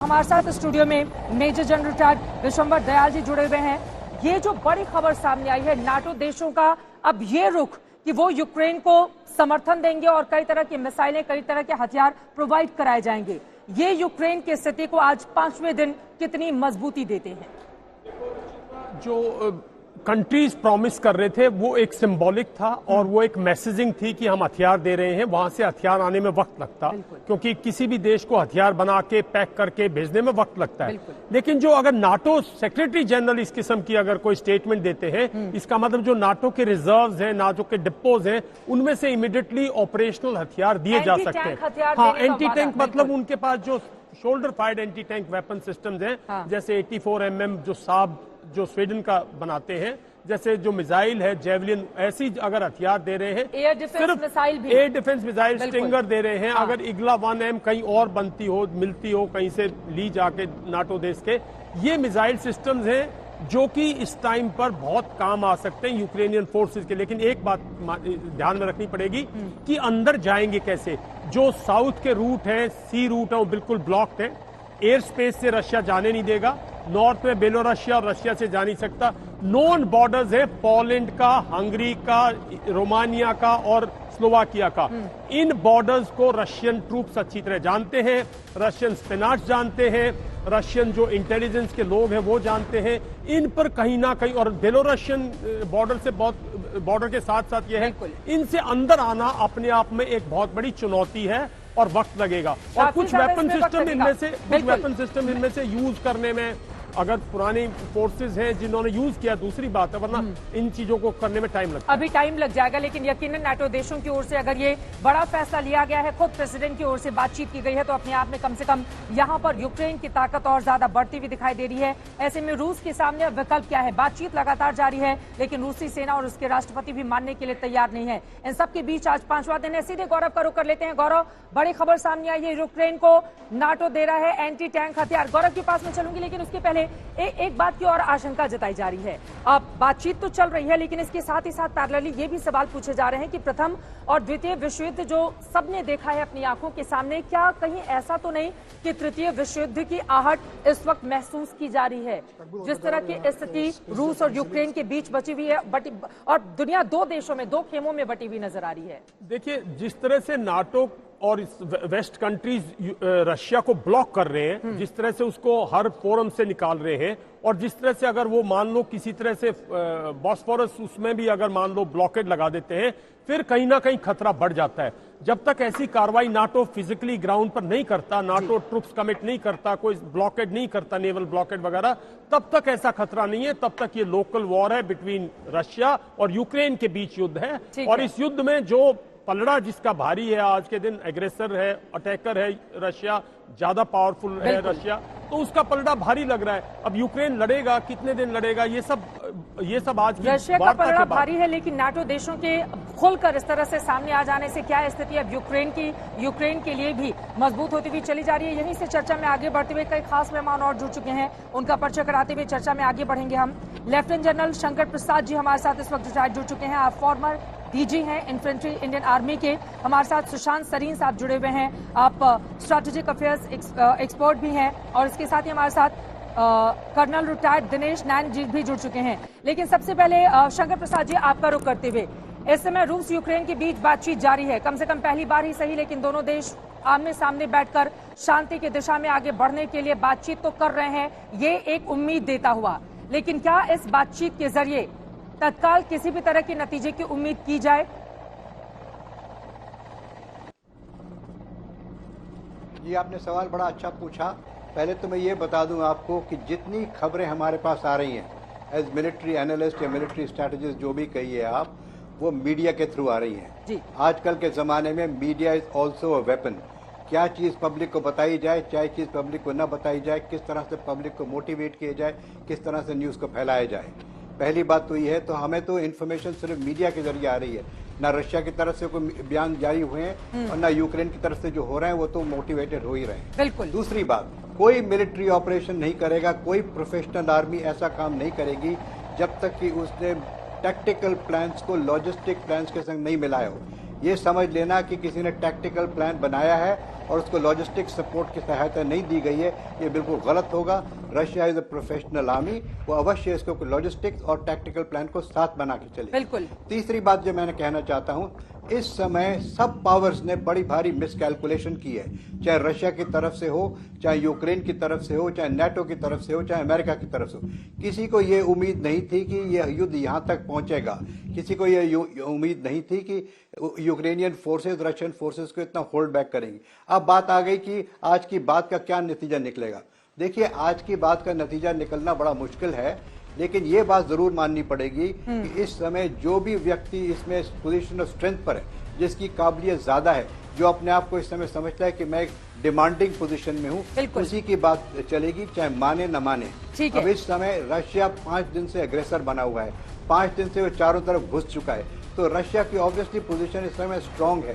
हमारे साथ स्टूडियो में major general retired Vishwambhar Dayal ji जुड़े हुए हैं। ये जो बड़ी खबर सामने आई है नाटो देशों का अब ये रुख कि वो यूक्रेन को समर्थन देंगे और कई तरह की मिसाइलें, कई तरह के हथियार प्रोवाइड कराए जाएंगे। ये यूक्रेन की स्थिति को आज 5वें दिन कितनी मजबूती देते हैं? जो कंट्रीज प्रॉमिस कर रहे थे वो एक सिंबॉलिक था और वो एक मैसेजिंग थी कि हम हथियार दे रहे हैं। वहां से हथियार आने में वक्त लगता, क्योंकि किसी भी देश को हथियार बना के पैक करके भेजने में वक्त लगता है। लेकिन जो अगर नाटो सेक्रेटरी जनरल इस किस्म की अगर कोई स्टेटमेंट देते हैं, इसका मतलब जो नाटो के रिजर्व्स हैं, नाटो के डिपोज हैं, उनमें से इमीडिएटली ऑपरेशनल हथियार दिए जा सकते हैं। हाँ, एंटी टैंक मतलब उनके पास जो shoulder fired anti tank weapon systems हैं, जैसे 84mm जो साब जो स्वीडन का बनाते हैं, जैसे जो मिसाइल है जेवलिन, ऐसी अगर हथियार दे रहे हैं, एयर डिफेंस मिसाइल भी, एयर डिफेंस मिसाइल स्टिंगर दे रहे हैं। अगर इग्ला 1M कहीं और बनती हो, मिलती हो कहीं से ली जाके नाटो देश के, ये मिसाइल सिस्टम्स हैं जो कि इस टाइम पर बहुत काम आ सकते हैं यूक्रेनियन फोर्सेस के। लेकिन एक बात ध्यान में रखनी पड़ेगी कि अंदर जाएंगे कैसे। जो साउथ के रूट है, सी रूट है, वो बिल्कुल ब्लॉक्ड है। एयर स्पेस से रशिया जाने नहीं देगा। नॉर्थ में बेलोरसिया और रशिया से जा नहीं सकता। नॉन बॉर्डर्स है पोलैंड का, हंगरी का, रोमानिया का और स्लोवाकिया का। इन बॉर्डर्स को रशियन ट्रूप्स अच्छी तरह जानते हैं, रशियन स्पिनाच जानते हैं, रशियन जो इंटेलिजेंस के लोग हैं वो जानते हैं। इन पर कहीं ना कहीं, और बेलोरसियन बॉर्डर से बहुत, बॉर्डर के साथ साथ ये है, इनसे अंदर आना अपने आप में एक बहुत बड़ी चुनौती है और वक्त लगेगा। और कुछ वेपन सिस्टम इनमें से यूज करने में, अगर पुरानी फोर्सेस हैं जिन्होंने यूज किया दूसरी बात है, वरना इन चीजों को करने में टाइम लगता है। अभी टाइम लग जाएगा, लेकिन यकीनन नाटो देशों की ओर से अगर ये बड़ा फैसला लिया गया है, खुद प्रेसिडेंट की ओर से बातचीत की गई है, तो अपने आप में कम से कम यहाँ पर यूक्रेन की ताकत और ज्यादा बढ़ती हुई दिखाई दे रही है। ऐसे में रूस के सामने अब विकल्प क्या है? बातचीत लगातार जारी है, लेकिन रूसी सेना और उसके राष्ट्रपति भी मानने के लिए तैयार नहीं है। इन सबके बीच आज 5वां दिन है। सीधे गौरव का रुख कर लेते हैं। गौरव, बड़ी खबर सामने आई है, यूक्रेन को नाटो दे रहा है एंटी टैंक हथियार। गौरव के पास में चलूंगी, लेकिन उसके पहले एक बात की और आशंका जताई जा रही है। अब बातचीत तो चल रही है, लेकिन इसके साथ ही साथ पैरेलली ये भी सवाल पूछे जा रहे हैं कि प्रथम और द्वितीय विश्व युद्ध जो सबने देखा है अपनी आंखों के सामने, क्या कहीं ऐसा तो नहीं कि तृतीय विश्व युद्ध की आहट इस वक्त महसूस की जा रही है? जिस तरह की स्थिति रूस और यूक्रेन के बीच बची हुई है, और दुनिया दो देशों में, दो खेमों में बटी हुई नजर आ रही है। देखिए, जिस तरह से नाटो और इस वेस्ट कंट्रीज रशिया को ब्लॉक कर रहे हैं, जिस तरह से उसको हर फोरम से निकाल रहे हैं, और जिस तरह से अगर वो मान लो किसी तरह से बॉस्फोरस उसमें भी अगर मान लो ब्लॉकेड लगा देते हैं, फिर कहीं ना कहीं खतरा बढ़ जाता है। जब तक ऐसी कार्रवाई नाटो फिजिकली ग्राउंड पर नहीं करता, नाटो ट्रुप्स कमिट नहीं करता, कोई ब्लॉकेड नहीं करता, नेवल ब्लॉकेड वगैरह, तब तक ऐसा खतरा नहीं है। तब तक ये लोकल वॉर है बिटवीन रशिया और यूक्रेन के बीच युद्ध है। और इस युद्ध में जो पलड़ा जिसका भारी है आज के दिन, एग्रेसर है, अटैकर है रशिया, ज्यादा पावरफुल है रशिया, तो उसका पलड़ा भारी लग रहा है। अब यूक्रेन लड़ेगा, कितने दिन लड़ेगा, ये सब आज की रशिया का पलड़ा भारी है। लेकिन नाटो देशों के खुलकर इस तरह से सामने आ जाने से क्या स्थिति अब यूक्रेन के लिए भी मजबूत होती हुई चली जा रही है? यहीं से चर्चा में आगे बढ़ते हुए कई खास मेहमान और जुड़ चुके हैं, उनका परिचय कराते हुए चर्चा में आगे बढ़ेंगे हम। लेफ्टिनेंट जनरल शंकर प्रसाद जी हमारे साथ इस वक्त जुड़ चुके हैं। आप फॉर्मर डीजी हैं इन्फेंट्री इंडियन आर्मी के। हमारे साथ सुशांत सरीन साहब जुड़े हुए हैं, आप स्ट्रैटेजिक अफेयर्स एक्सपर्ट भी हैं, और इसके साथ ही हमारे साथ कर्नल रिटायर्ड दिनेश नैन जी भी जुड़ चुके हैं। लेकिन सबसे पहले शंकर प्रसाद जी, आपका रुख करते हुए, इस समय रूस यूक्रेन के बीच बातचीत जारी है, कम से कम पहली बार ही सही, लेकिन दोनों देश आमने सामने बैठकर शांति की दिशा में आगे बढ़ने के लिए बातचीत तो कर रहे हैं, ये एक उम्मीद देता हुआ। लेकिन क्या इस बातचीत के जरिए तत्काल किसी भी तरह के नतीजे की उम्मीद की जाए? जी, आपने सवाल बड़ा अच्छा पूछा। पहले तो मैं ये बता दूं आपको कि जितनी खबरें हमारे पास आ रही हैं, एज मिलिट्री एनालिस्ट या मिलिट्री स्ट्रैटेजिस्ट जो भी कहिए आप, वो मीडिया के थ्रू आ रही हैं। आजकल के ज़माने में media is also a weapon. क्या चीज़ पब्लिक को बताई जाए, क्या चीज़ पब्लिक को न बताई जाए, किस तरह से पब्लिक को मोटिवेट किया जाए, किस तरह से न्यूज़ को फैलाया जाए, पहली बात तो ये है। तो हमें तो इन्फॉर्मेशन सिर्फ मीडिया के जरिए आ रही है, ना रशिया की तरफ से कोई बयान जारी हुए हैं और ना यूक्रेन की तरफ से जो हो रहे हैं वो तो मोटिवेटेड हो ही रहे हैं। बिल्कुल। दूसरी बात, कोई मिलिट्री ऑपरेशन नहीं करेगा, कोई प्रोफेशनल आर्मी ऐसा काम नहीं करेगी जब तक कि उसने टैक्टिकल प्लान्स को लॉजिस्टिक प्लान्स के संग नहीं मिलाया हो। ये समझ लेना कि किसी ने टैक्टिकल प्लान बनाया है और उसको लॉजिस्टिक सपोर्ट की सहायता नहीं दी गई है, ये बिल्कुल गलत होगा। Russia is a professional army, वो अवश्य इसको लॉजिस्टिक्स और टैक्टिकल प्लान को साथ बना के चले। बिल्कुल। तीसरी बात जो मैंने कहना चाहता हूं, इस समय सब पावर्स ने बड़ी भारी मिसकैलकुलेशन की है, चाहे रशिया की तरफ से हो, चाहे यूक्रेन की तरफ से हो, चाहे नाटो की तरफ से हो, चाहे अमेरिका की तरफ से हो। किसी को ये उम्मीद नहीं थी कि यह युद्ध यहां तक पहुंचेगा। किसी को ये उम्मीद नहीं थी कि यूक्रेनियन फोर्सेस रशियन फोर्सेस को इतना होल्ड बैक करेंगी। अब बात आ गई कि आज की बात का क्या नतीजा निकलेगा। देखिए, आज की बात का नतीजा निकलना बड़ा मुश्किल है, लेकिन ये बात जरूर माननी पड़ेगी कि इस समय जो भी व्यक्ति इसमें पोजीशन ऑफ स्ट्रेंथ पर है, जिसकी काबिलियत ज्यादा है, जो अपने आप को इस समय समझता है कि मैं एक डिमांडिंग पोजीशन में हूं, उसी की बात चलेगी, चाहे माने न माने। अब इस समय रशिया 5 दिन से अग्रेसर बना हुआ है, 5 दिन से वो चारों तरफ घुस चुका है, तो रशिया की ऑब्वियसली पोजीशन इस समय स्ट्रांग है।